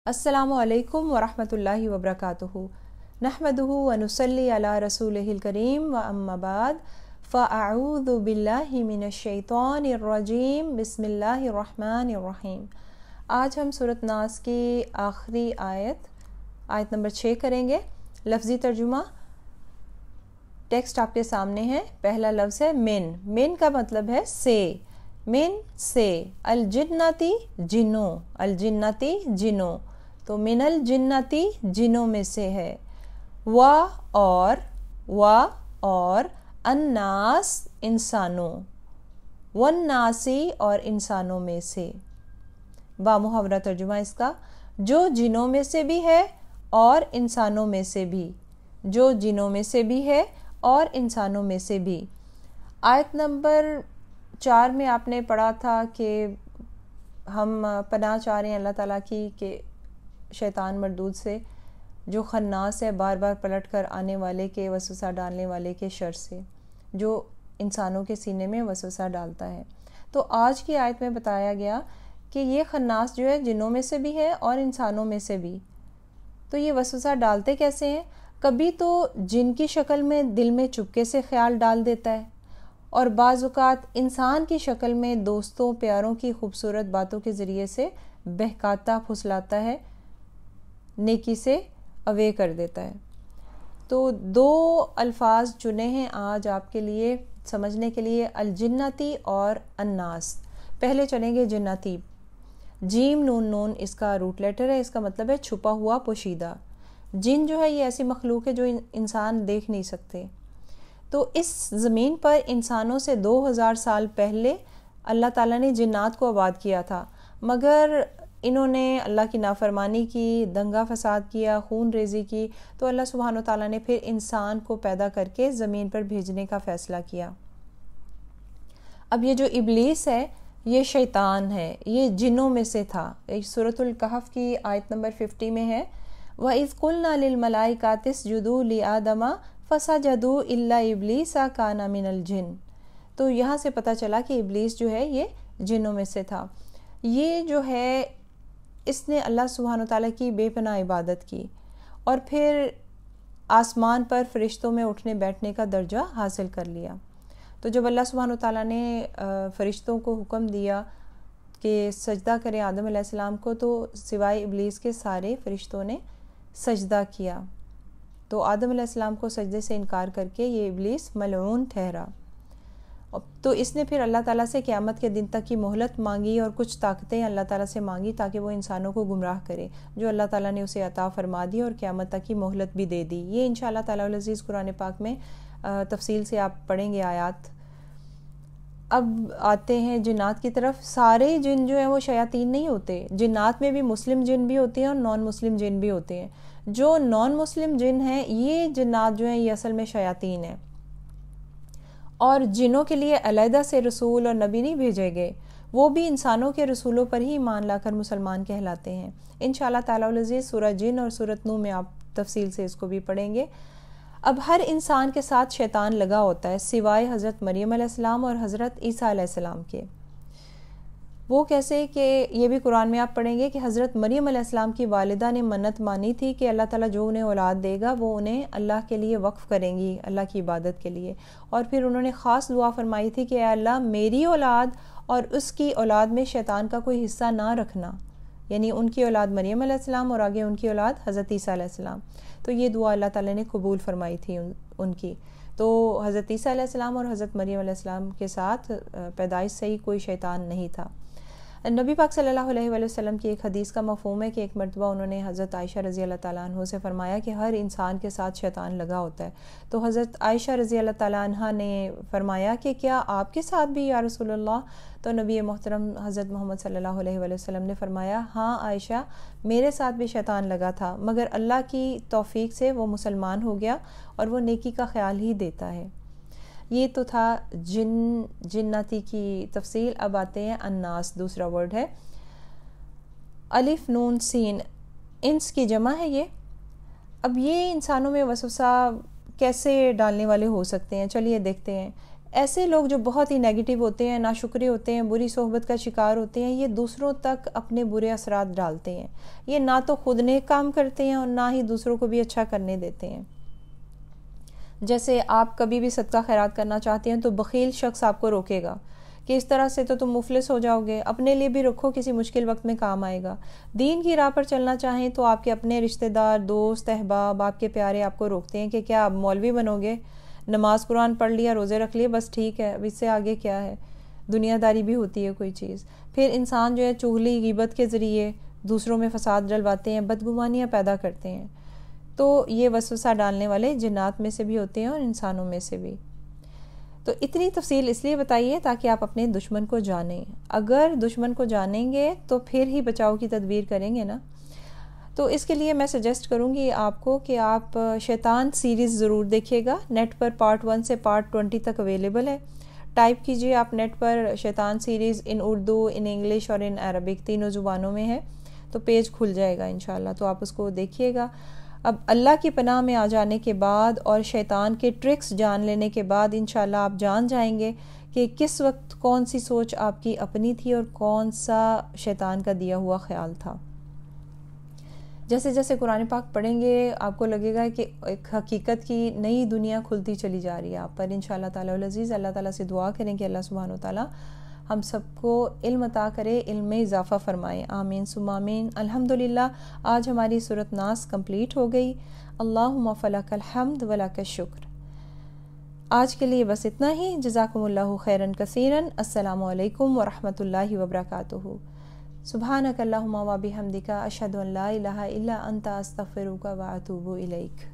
السلام علیکم ورحمۃ اللہ وبرکاتہ نحمدہ ونصلی علی رسولہ الکریم و اما بعد فاعوذ باللہ من الشیطان الرجیم بسم اللہ الرحمن الرحیم۔ آج ہم سورۃ ناس کی آخری آیت نمبر 6 کریں گے۔ لفظی ترجمہ ٹیکسٹ آپ کے سامنے ہے۔ پہلا لفظ ہے من کا مطلب ہے سے، من سے، الجنتی جنوں، الجنتی جنوں، تو من الجنتی جنوں میں سے ہے، و اور الناس انسانوں، والناسی اور انسانوں میں سے۔ با محاورہ ترجمہ اس کا، جو جنوں میں سے بھی ہے اور انسانوں میں سے بھی، جو جنوں میں سے بھی ہے اور انسانوں میں سے بھی۔ آیت نمبر 4 میں آپ نے پڑھا تھا کہ ہم پناہ چاہ رہے ہیں اللہ تعالیٰ کی کہ شیطان مردود سے، جو خناس ہے، بار بار پلٹ کر آنے والے کے، وسوسہ ڈالنے والے کے شر سے، جو انسانوں کے سینے میں وسوسہ ڈالتا ہے۔ تو آج کی آیت میں بتایا گیا کہ یہ خناس جو ہے جنوں میں سے بھی ہے اور انسانوں میں سے بھی۔ تو یہ وسوسہ ڈالتے کیسے ہیں؟ کبھی تو جن کی شکل میں دل میں چپکے سے خیال ڈال دیتا ہے، اور بعض اوقات انسان کی شکل میں دوستوں پیاروں کی خوبصورت باتوں کے ذریعے سے بہکاتا پھسلاتا ہے، نیکی سے اوے کر دیتا ہے۔ تو 2 الفاظ چنے ہیں آج آپ کے لیے سمجھنے کے لیے، الجنتی اور الناس۔ پہلے چلیں گے جنتی۔ جیم نون اس کا روٹ لیٹر ہے، اس کا مطلب ہے چھپا ہوا پوشیدہ۔ جن جو ہے یہ ایسی مخلوق ہے جو انسان دیکھ نہیں سکتے۔ تو اس زمین پر انسانوں سے 2000 سال پہلے اللہ تعالیٰ نے جنات کو آباد کیا تھا، مگر انہوں نے اللہ کی نافرمانی کی، دنگا فساد کیا، خون ریزی کی، تو اللہ سبحانہ و تعالیٰ نے پھر انسان کو پیدا کر کے زمین پر بھیجنے کا فیصلہ کیا۔ اب یہ جو ابلیس ہے یہ شیطان ہے، یہ جنوں میں سے تھا۔ سورۃ الکہف کی آیت نمبر 50 میں ہے، وَإِذْ قُلْنَا لِلْمَلَائِكَةِ اسْجُدُوا لِآدَمَ فَسَجَدُوا إِلَّا إِبْلِيسَ كَانَ مِنَ الْجِنِّ۔ تو یہاں سے پتہ چلا کہ ابلیس جو ہے یہ جنوں میں سے تھا۔ یہ جو ہے اس نے اللہ سبحانہ تعالیٰ کی بے پناہ عبادت کی، اور پھر آسمان پر فرشتوں میں اٹھنے بیٹھنے کا درجہ حاصل کر لیا۔ تو جب اللہ سبحانہ تعالیٰ نے فرشتوں کو حکم دیا کہ سجدہ کریں آدم علیہ السلام کو، تو سوائے ابلیس کے سارے فرشتوں نے سجدہ کیا۔ تو آدم علیہ السلام کو سجدے سے انکار کر کے یہ ابلیس ملعون ٹھہرا۔ تو اس نے پھر اللہ تعالیٰ سے قیامت کے دن تک کی مہلت مانگی، اور کچھ طاقتیں اللہ تعالیٰ سے مانگی تاکہ وہ انسانوں کو گمراہ کرے، جو اللہ تعالیٰ نے اسے عطا فرما دی اور قیامت تک کی مہلت بھی دے دی۔ یہ انشاءاللہ تعالیٰ العزیز قرآن پاک میں تفصیل سے آپ پڑھیں گے آیات۔ اب آتے ہیں جنات کی طرف۔ سارے جن جو ہیں وہ شیاطین نہیں ہوتے، جنات میں بھی مسلم جن بھی ہوتے ہیں اور نان مسلم جن بھی ہوتے ہیں۔ جو نان مسلم جن ہیں یہ جنات جو ہیں یہ اصل میں شیاطین ہیں، اور جنوں کے لیے علیحدہ سے رسول اور نبی نہیں بھیجے گئے، وہ بھی انسانوں کے رسولوں پر ہی ایمان لا کر مسلمان کہلاتے ہیں۔ انشاءاللہ تعالیٰ العزیز سورہ جن اور سورۃ نوح میں آپ تفصیل سے اس کو بھی پڑھیں گے۔ اب ہر انسان کے ساتھ شیطان لگا ہوتا ہے سوائے حضرت مریم علیہ السلام اور حضرت عیسیٰ علیہ السلام کے۔ وہ کیسے کہ یہ بھی قرآن میں آپ پڑھیں گے کہ حضرت مریم علیہ السلام کی والدہ نے منت مانی تھی کہ اللہ تعالیٰ جو انہیں اولاد دے گا وہ انہیں اللہ کے لیے وقف کریں گی، اللہ کی عبادت کے لیے۔ اور پھر انہوں نے خاص دعا فرمائی تھی کہ اے اللہ میری اولاد اور اس کی اولاد میں شیطان کا کوئی حصہ نہ رکھنا، یعنی ان کی اولاد مریم علیہ السلام اور آگے ان کی اولاد حضرت عیسیٰ علیہ السلام۔ تو یہ دعا اللہ تعالیٰ نے قبول فرمائی تھی ان کی۔ تو حضرت عیسیٰ علیہ السلام اور حضرت مریم علیہ السلام کے ساتھ پیدائش سے ہی کوئی شیطان نہیں تھا۔ نبی پاک صلی اللہ علیہ وآلہ وسلم کی ایک حدیث کا مفہوم ہے کہ ایک مرتبہ انہوں نے حضرت عائشہ رضی اللہ تعالیٰ عنہ سے فرمایا کہ ہر انسان کے ساتھ شیطان لگا ہوتا ہے۔ تو حضرت عائشہ رضی اللہ تعالیٰ عنہ نے فرمایا کہ کیا آپ کے ساتھ بھی یا رسول اللہ؟ تو نبی محترم حضرت محمد صلی اللہ علیہ وآلہ وسلم نے فرمایا ہاں عائشہ، میرے ساتھ بھی شیطان لگا تھا، مگر اللہ کی توفیق سے وہ مسلمان ہو گیا اور وہ نیکی کا خیال ہی دیتا ہے۔ یہ تو تھا جنتی کی تفصیل۔ اب آتے ہیں الناس، دوسرا ورڈ ہے الف نون سین، انس کی جمع ہے یہ۔ اب یہ انسانوں میں وسوسہ کیسے ڈالنے والے ہو سکتے ہیں، چلیے دیکھتے ہیں۔ ایسے لوگ جو بہت ہی نیگیٹو ہوتے ہیں، ناشکرے ہوتے ہیں، بری صحبت کا شکار ہوتے ہیں، یہ دوسروں تک اپنے برے اثرات ڈالتے ہیں. یہ نہ تو خود نیک کام کرتے ہیں اور نہ ہی دوسروں کو بھی اچھا کرنے دیتے ہیں. جیسے آپ کبھی بھی صدقہ خیرات کرنا چاہتے ہیں تو بخیل شخص آپ کو روکے گا کہ اس طرح سے تو تم مفلس ہو جاؤ گے، اپنے لیے بھی رکھو، کسی مشکل وقت میں کام آئے گا. دین کی راہ پر چلنا چاہیں تو آپ کے اپنے رشتہ دار، دوست، احباب، آپ کے پیارے آپ کو روکتے ہیں کہ کیا آپ مولوی بنو گے، نماز قرآن پڑھ لیا، روزے رکھ لیے، بس ٹھیک ہے، اب اس سے آگے کیا ہے، دنیا داری بھی ہوتی ہے کوئی چیز. پھر انسان جو ہے چغلی غیبت کے ذریعے دوسروں میں فساد ڈلواتے ہیں، بدگمانیاں پیدا کرتے ہیں. تو یہ وسوسہ ڈالنے والے جنات میں سے بھی ہوتے ہیں اور انسانوں میں سے بھی. تو اتنی تفصیل اس لیے بتائیے تاکہ آپ اپنے دشمن کو جانیں. اگر دشمن کو جانیں گے تو پھر ہی بچاؤ کی تدبیر کریں گے نا. تو اس کے لیے میں سجیسٹ کروں گی آپ کو کہ آپ شیطان سیریز ضرور دیکھیے گا. نیٹ پر پارٹ 1 سے پارٹ 20 تک اویلیبل ہے. ٹائپ کیجئے آپ نیٹ پر شیطان series, in Urdu, in English اور ان عربک، تینوں زبانوں میں ہے، تو پیج کھل جائے گا انشاءاللہ. تو آپ اس کو دیکھیے گا. اب اللہ کی پناہ میں آ جانے کے بعد اور شیطان کے ٹرکس جان لینے کے بعد انشاءاللہ آپ جان جائیں گے کہ کس وقت کون سی سوچ آپ کی اپنی تھی اور کون سا شیطان کا دیا ہوا خیال تھا. جیسے جیسے قرآن پاک پڑھیں گے آپ کو لگے گا کہ ایک حقیقت کی نئی دنیا کھلتی چلی جا رہی ہے آپ پر انشاءاللہ تعالی العزیز. اللہ تعالیٰ سے دعا کریں کہ اللہ سبحانہ وتعالی ہم سب کو علم عطا کرے، علم میں اضافہ فرمائے. آمین ثم آمین. الحمدللہ آج ہماری سورۃ ناس کمپلیٹ ہو گئی. اللہم فلک الحمد ولک الشکر. آج کے لیے بس اتنا ہی. جزاکم اللہ خیرا کثیرا. السلام علیکم ورحمۃ اللہ وبرکاتہ. سبحانک اللہم و بحمدک اشہد ان لا الہ الا انت استغفرک و اتوب الیک.